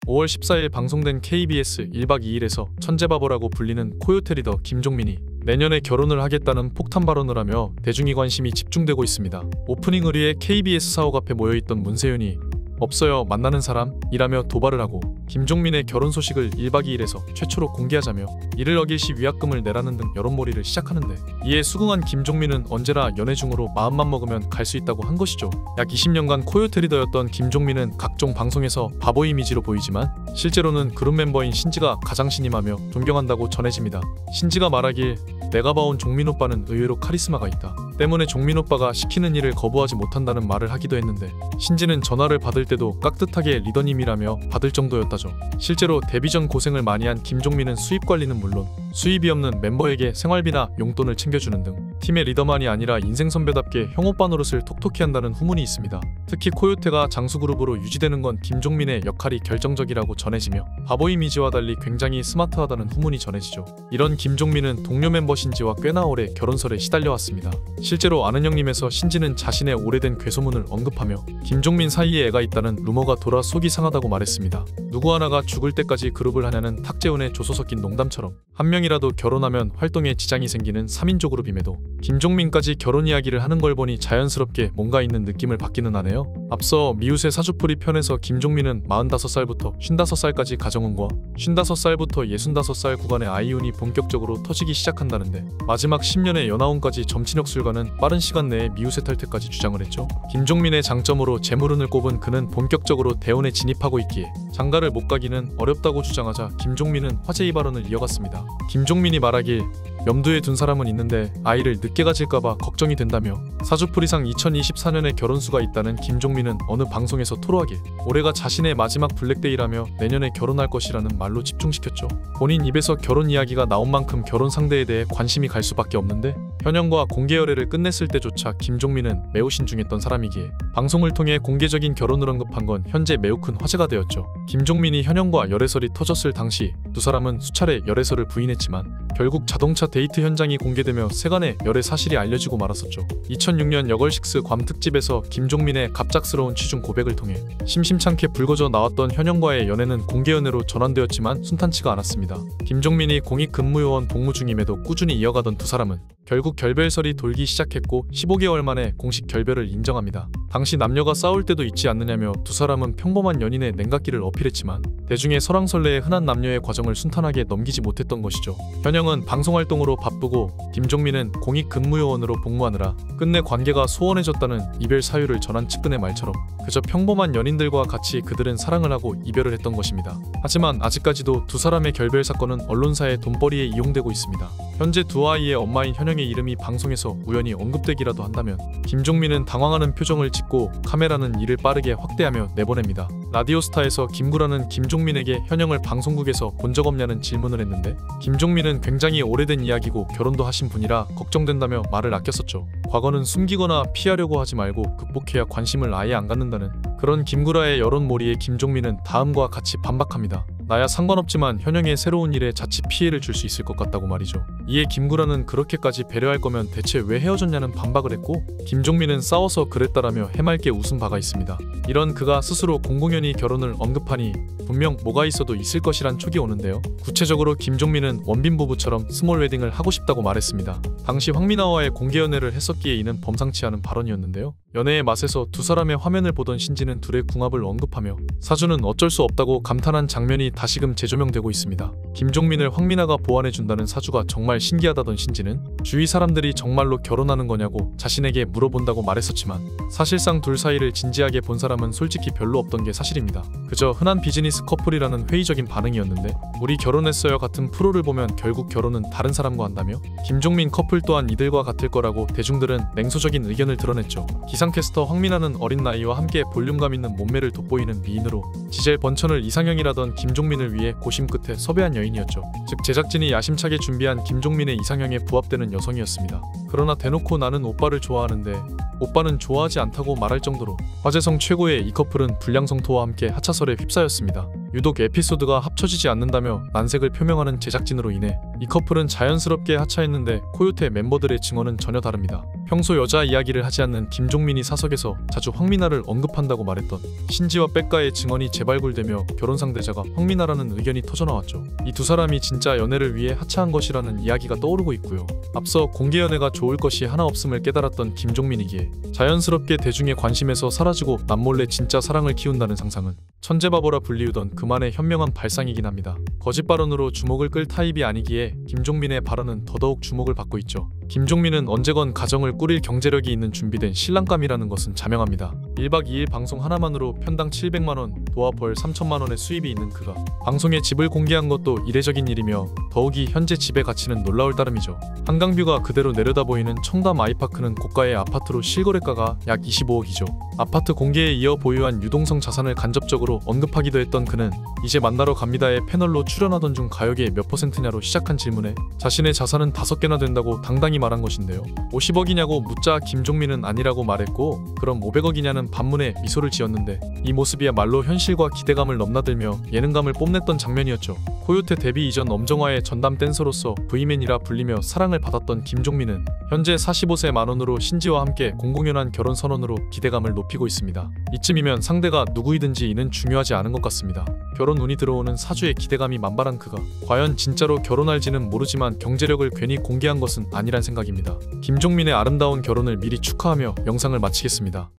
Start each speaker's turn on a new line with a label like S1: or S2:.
S1: 5월 14일 방송된 KBS 1박 2일에서 천재바보라고 불리는 코요테 리더 김종민이 내년에 결혼을 하겠다는 폭탄 발언을 하며 대중의 관심이 집중되고 있습니다. 오프닝을 위해 KBS 사옥 앞에 모여있던 문세윤이 없어요 만나는 사람? 이라며 도발을 하고 김종민의 결혼 소식을 1박 2일에서 최초로 공개하자며 이를 어길 시 위약금을 내라는 등 여론몰이를 시작하는데, 이에 수긍한 김종민은 언제나 연애 중으로 마음만 먹으면 갈 수 있다고 한 것이죠. 약 20년간 코요테 리더였던 김종민은 각종 방송에서 바보 이미지로 보이지만 실제로는 그룹 멤버인 신지가 가장 신임하며 존경한다고 전해집니다. 신지가 말하길 내가 봐온 종민 오빠는 의외로 카리스마가 있다. 때문에 종민 오빠가 시키는 일을 거부하지 못한다는 말을 하기도 했는데, 신지는 전화를 받을 때도 깍듯하게 리더님이라며 받을 정도였다죠. 실제로 데뷔 전 고생을 많이 한 김종민은 수입 관리는 물론 수입이 없는 멤버에게 생활비나 용돈을 챙겨주는 등 팀의 리더만이 아니라 인생 선배답게 형오빠 노릇을 톡톡히 한다는 후문이 있습니다. 특히 코요테가 장수그룹으로 유지되는 건 김종민의 역할이 결정적이라고 전해지며 바보 이미지와 달리 굉장히 스마트하다는 후문이 전해지죠. 이런 김종민은 동료 멤버 신지와 꽤나 오래 결혼설에 시달려왔습니다. 실제로 아는 형님에서 신지는 자신의 오래된 괴소문을 언급하며 김종민 사이에 애가 있다는 루머가 돌아 속이 상하다고 말했습니다. 누구 하나가 죽을 때까지 그룹을 하냐는 탁재훈의 조소 섞인 농담처럼 한 명이라도 결혼하면 활동에 지장이 생기는 3인조 그룹임에도 김종민까지 결혼 이야기를 하는 걸 보니 자연스럽게 뭔가 있는 느낌을 받기는 하네요. 앞서 미우새 사주풀이 편에서 김종민은 45살부터 55살까지 가정운과 55살부터 65살 구간의 아이운이 본격적으로 터지기 시작한다는데, 마지막 10년의 연하운까지 점친혁술과는 빠른 시간 내에 미우새 탈퇴까지 주장을 했죠. 김종민의 장점으로 재물운을 꼽은 그는 본격적으로 대운에 진입하고 있기에 장가를 못 가기는 어렵다고 주장하자 김종민은 화제의 발언을 이어갔습니다. 김종민이 말하길 염두에 둔 사람은 있는데 아이를 늦게 가질까봐 걱정이 된다며 사주풀이상 2024년에 결혼수가 있다는 김종민은 어느 방송에서 토로하길 올해가 자신의 마지막 블랙데이라며 내년에 결혼할 것이라는 말로 집중시켰죠. 본인 입에서 결혼 이야기가 나온 만큼 결혼 상대에 대해 관심이 갈 수밖에 없는데, 현영과 공개 열애를 끝냈을 때조차 김종민은 매우 신중했던 사람이기에 방송을 통해 공개적인 결혼을 언급한 건 현재 매우 큰 화제가 되었죠. 김종민이 현영과 열애설이 터졌을 당시 두 사람은 수차례 열애설을 부인했지만 결국 자동차 데이트 현장이 공개되며 세간의 열애 사실이 알려지고 말았었죠. 2006년 여걸식스 괌 특집에서 김종민의 갑작스러운 취중 고백을 통해 심심찮게 불거져 나왔던 현영과의 연애는 공개 연애로 전환되었지만 순탄치가 않았습니다. 김종민이 공익근무요원 복무 중임에도 꾸준히 이어가던 두 사람은 결국 결별설이 돌기 시작했고 15개월 만에 공식 결별을 인정합니다. 당시 남녀가 싸울 때도 있지 않느냐며 두 사람은 평범한 연인의 냉각기를 어필했지만 대중의 설왕설래의 흔한 남녀의 과정을 순탄하게 넘기지 못했던 것이죠. 현영은 방송활동으로 바쁘고 김종민은 공익근무요원으로 복무하느라 끝내 관계가 소원해졌다는 이별 사유를 전한 측근의 말처럼 그저 평범한 연인들과 같이 그들은 사랑을 하고 이별을 했던 것입니다. 하지만 아직까지도 두 사람의 결별 사건은 언론사의 돈벌이에 이용되고 있습니다. 현재 두 아이의 엄마인 현영의 이름이 방송에서 우연히 언급되기라도 한다면 김종민은 당황하는 표정을 짓고 카메라는 이를 빠르게 확대하며 내보냅니다. 라디오스타에서 김구라는 김종민에게 현영을 방송국에서 본 적 없냐는 질문을 했는데, 김종민은 굉장히 오래된 이야기고 결혼도 하신 분이라 걱정된다며 말을 아꼈었죠. 과거는 숨기거나 피하려고 하지 말고 극복해야 관심을 아예 안 갖는다는 그런 김구라의 여론몰이에 김종민은 다음과 같이 반박합니다. 나야 상관없지만 현영의 새로운 일에 자칫 피해를 줄 수 있을 것 같다고 말이죠. 이에 김구라는 그렇게까지 배려할 거면 대체 왜 헤어졌냐는 반박을 했고, 김종민은 싸워서 그랬다라며 해맑게 웃은 바가 있습니다. 이런 그가 스스로 공공연히 결혼을 언급하니 분명 뭐가 있어도 있을 것이란 촉이 오는데요. 구체적으로 김종민은 원빈 부부처럼 스몰 웨딩을 하고 싶다고 말했습니다. 당시 황미나와의 공개 연애를 했었기에 이는 범상치 않은 발언이었는데요. 연애의 맛에서 두 사람의 화면을 보던 신지는 둘의 궁합을 언급하며 사주는 어쩔 수 없다고 감탄한 장면이 다시금 재조명되고 있습니다. 김종민을 황미나가 보완해준다는 사주가 정말 신기하다던 신지는 주위 사람들이 정말로 결혼하는 거냐고 자신에게 물어본다고 말했었지만 사실상 둘 사이를 진지하게 본 사람은 솔직히 별로 없던 게 사실입니다. 그저 흔한 비즈니스 커플이라는 회의적인 반응이었는데, 우리 결혼했어요 같은 프로를 보면 결국 결혼은 다른 사람과 한다며 김종민 커플 또한 이들과 같을 거라고 대중들은 냉소적인 의견을 드러냈죠. 기상캐스터 황미나는 어린 나이와 함께 볼륨감 있는 몸매를 돋보이는 미인으로 지젤 번천을 이상형이라던 김종민을 위해 고심 끝에 섭외한 여인이었죠. 즉 제작진이 야심차게 준비한 김종민의 이상형에 부합되는 여성이었습니다. 그러나 대놓고 나는 오빠를 좋아하는데 오빠는 좋아하지 않다고 말할 정도로 화제성 최고의 이 커플은 불량성토와 함께 하차설에 휩싸였습니다. 유독 에피소드가 합쳐지지 않는다며 난색을 표명하는 제작진으로 인해 이 커플은 자연스럽게 하차했는데 코요테 멤버들의 증언은 전혀 다릅니다. 평소 여자 이야기를 하지 않는 김종민이 사석에서 자주 황미나를 언급한다고 말했던 신지와 백가의 증언이 재발굴되며 결혼 상대자가 황미나라는 의견이 터져나왔죠. 이 두 사람이 진짜 연애를 위해 하차한 것이라는 이야기가 떠오르고 있고요. 앞서 공개 연애가 좋을 것이 하나 없음을 깨달았던 김종민이기에 자연스럽게 대중의 관심에서 사라지고 남몰래 진짜 사랑을 키운다는 상상은 천재바보라 불리우던 그만의 현명한 발상이긴 합니다. 거짓 발언으로 주목을 끌 타입이 아니기에 김종민의 발언은 더더욱 주목을 받고 있죠. 김종민은 언제건 가정을 꾸릴 경제력이 있는 준비된 신랑감이라는 것은 자명합니다. 1박 2일 방송 하나만으로 편당 700만원, 도합 벌 3천만원의 수입이 있는 그가 방송에 집을 공개한 것도 이례적인 일이며 더욱이 현재 집의 가치는 놀라울 따름이죠. 한강뷰가 그대로 내려다 보이는 청담 아이파크는 고가의 아파트로 실거래가가 약 25억이죠. 아파트 공개에 이어 보유한 유동성 자산을 간접적으로 언급하기도 했던 그는 이제 만나러 갑니다의 패널로 출연하던 중 가요계 몇 %냐로 시작한 질문에 자신의 자산은 5개나 된다고 당당히 말한 것인데요. 50억이냐고 묻자 김종민은 아니라고 말했고 그럼 500억이냐는 반문에 미소를 지었는데 이 모습이야말로 현실과 기대감을 넘나들며 예능감을 뽐냈던 장면이었죠. 코요테 데뷔 이전 엄정화의 전담 댄서로서 V맨이라 불리며 사랑을 받았던 김종민은 현재 45세 만원으로 신지와 함께 공공연한 결혼 선언으로 기대감을 높이고 있습니다. 이쯤이면 상대가 누구이든지 이는 중요하지 않은 것 같습니다. 결혼 운이 들어오는 사주에 기대감이 만발한 그가 과연 진짜로 결혼할지는 모르지만 경제력을 괜히 공개한 것은 아니란 생각입니다. 김종민의 아름다운 결혼을 미리 축하하며 영상을 마치겠습니다.